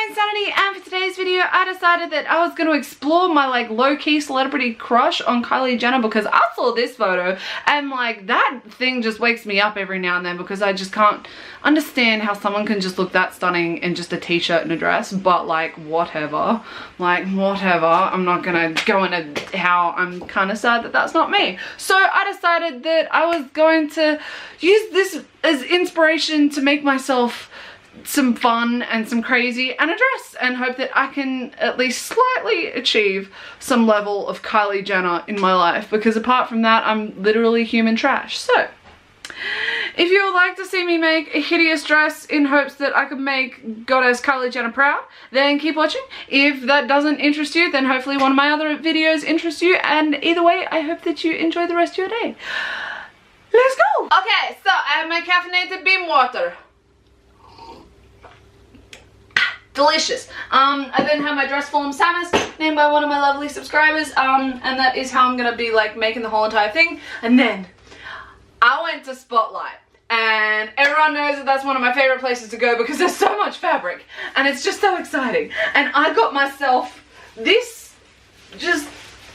Rifenstine, and for today's video I decided that I was going to explore my like low-key celebrity crush on Kylie Jenner, because I saw this photo and like that thing just wakes me up every now and then, because I just can't understand how someone can just look that stunning in just a t-shirt and a dress. But like whatever, I'm not gonna go into how I'm kind of sad that that's not me. So I decided that I was going to use this as inspiration to make myself some fun and some crazy and a dress, and hope that I can at least slightly achieve some level of Kylie Jenner in my life, because apart from that I'm literally human trash. So if you would like to see me make a hideous dress in hopes that I could make Goddess Kylie Jenner proud, then keep watching. If that doesn't interest you, then hopefully one of my other videos interests you, and either way I hope that you enjoy the rest of your day. Let's go! Okay, so I have my caffeinated bean water. Delicious. I then have my dress form Samus, named by one of my lovely subscribers, and that is how I'm gonna be like making the whole entire thing. And then I went to Spotlight, and everyone knows that that's one of my favorite places to go because there's so much fabric and it's just so exciting. And I got myself this, just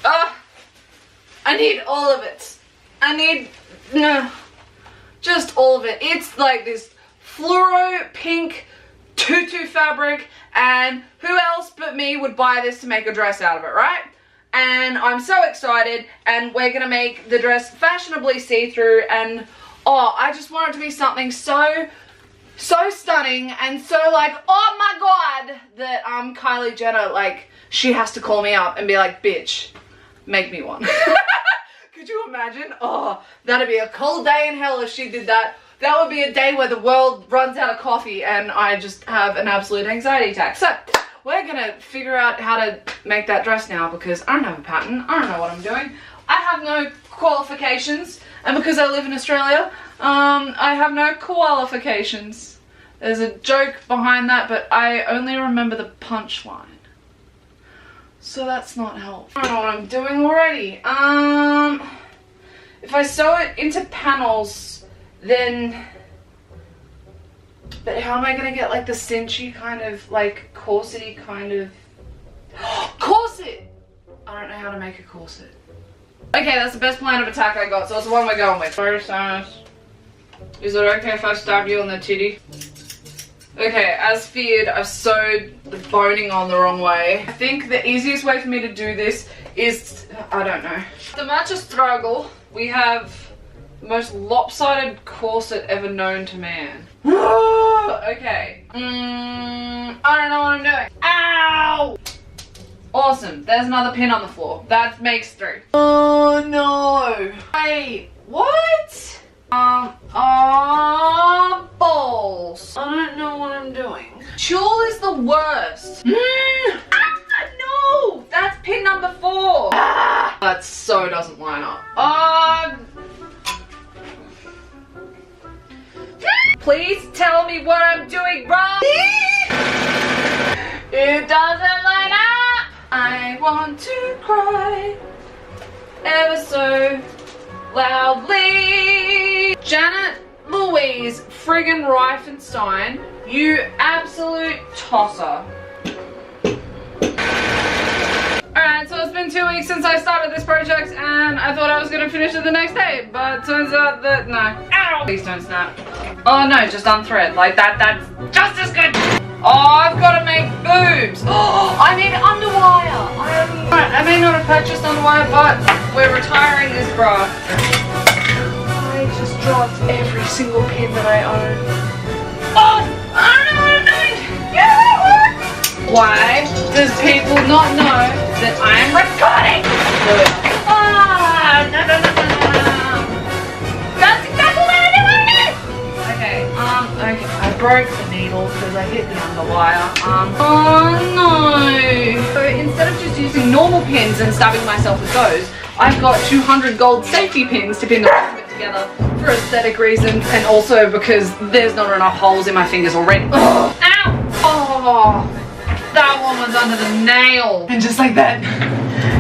I need all of it. I need just all of it. It's like this fluoro pink tutu fabric, and who else but me would buy this to make a dress out of it, right? And I'm so excited, and we're gonna make the dress fashionably see-through, and oh, I just want it to be something so stunning and so like, oh my god, that Kylie Jenner, like, she has to call me up and be like, bitch, make me one. Could you imagine? Oh, that'd be a cold day in hell if she did that. That would be a day where the world runs out of coffee and I just have an absolute anxiety attack. So we're gonna figure out how to make that dress now, because I don't have a pattern. I don't know what I'm doing. I have no qualifications, and because I live in Australia, I have no qualifications. There's a joke behind that, but I only remember the punchline, so that's not helpful. I don't know what I'm doing already. If I sew it into panels, then, but how am I gonna get like the cinchy kind of, like corsety kind of corset? I don't know how to make a corset. Okay, that's the best plan of attack I got, so that's the one we're going with. Sorry, Samus. Is it okay if I stab you on the titty? Okay, as feared, I've sewed the boning on the wrong way. I think the easiest way for me to do this is, I don't know. To match a struggle, we have the most lopsided corset ever known to man. Okay. I don't know what I'm doing. Ow! Awesome. There's another pin on the floor. That makes 3. Oh no. Wait, what? Balls. I don't know what I'm doing. Tulle is the worst. No! That's pin number 4. That so doesn't line up. Please tell me what I'm doing wrong. It doesn't line up. I want to cry ever so loudly. Janet Louise friggin' Rifenstine, you absolute tosser. Alright, so it's been 2 weeks since I started this project, and I thought I was gonna finish it the next day, but turns out that no. Ow! Please don't snap. Oh no, just unthread. Like that's just as good. Oh, I've got to make boobs. Oh, I need underwire. I may not have purchased underwire, but we're retiring this bra. I just dropped every single pin that I own. Oh, I don't know what I'm doing. Yeah! Why does people not know that I'm recording? No. That's exactly what I do. Okay, I broke the needle because I hit the underwire. Oh no! So instead of just using normal pins and stabbing myself with those, I've got 200 gold safety pins to pin the rest of it together for aesthetic reasons, and also because there's not enough holes in my fingers already. Oh, ow! Oh, that one was under the nail. And just like that,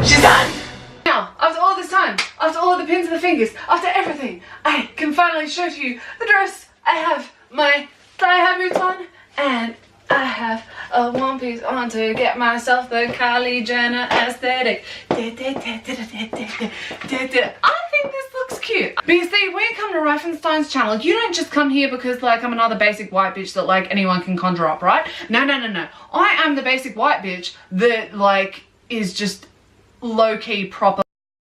she's done! Now, after all this time, after all of the pins and the fingers, after everything, I can finally show to you the dress. I have my thigh high boots on, and I have a one piece on to get myself the Kylie Jenner aesthetic. I think this looks cute. But you see, when you come to Rifenstine's channel, you don't just come here because like I'm another basic white bitch that like anyone can conjure up, right? No, no, no, no. I am the basic white bitch that like is just low-key proper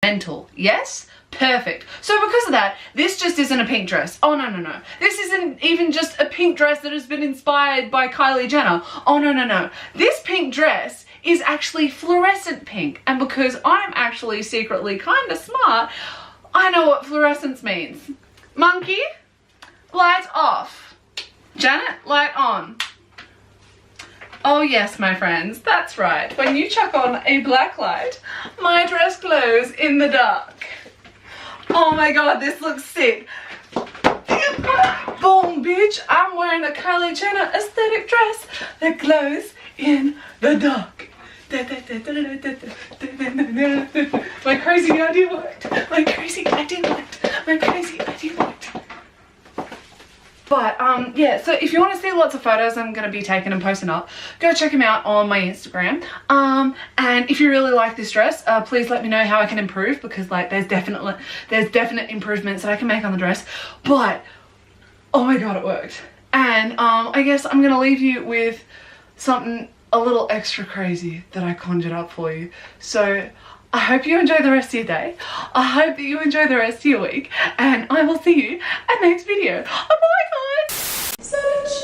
mental. Yes? Perfect. So because of that, this just isn't a pink dress. Oh no, no, no. This isn't even just a pink dress that has been inspired by Kylie Jenner. Oh no, no, no. This pink dress is actually fluorescent pink. And because I'm actually secretly kind of smart, I know what fluorescence means. Monkey, light off. Janet, light on. Oh yes, my friends, that's right. When you chuck on a black light, my dress glows in the dark. Oh my god, this looks sick. Boom, bitch. I'm wearing a Kylie Jenner aesthetic dress that glows in the dark. My crazy idea worked. My crazy idea worked. My crazy idea worked. But yeah, so if you want to see lots of photos I'm going to be taking and posting up, go check them out on my Instagram. And if you really like this dress, please let me know how I can improve, because like there's definite improvements that I can make on the dress. But oh my god, it worked. And I guess I'm going to leave you with something a little extra crazy that I conjured up for you. So I hope you enjoy the rest of your day. I hope that you enjoy the rest of your week. And I will see you at next video. Bye guys!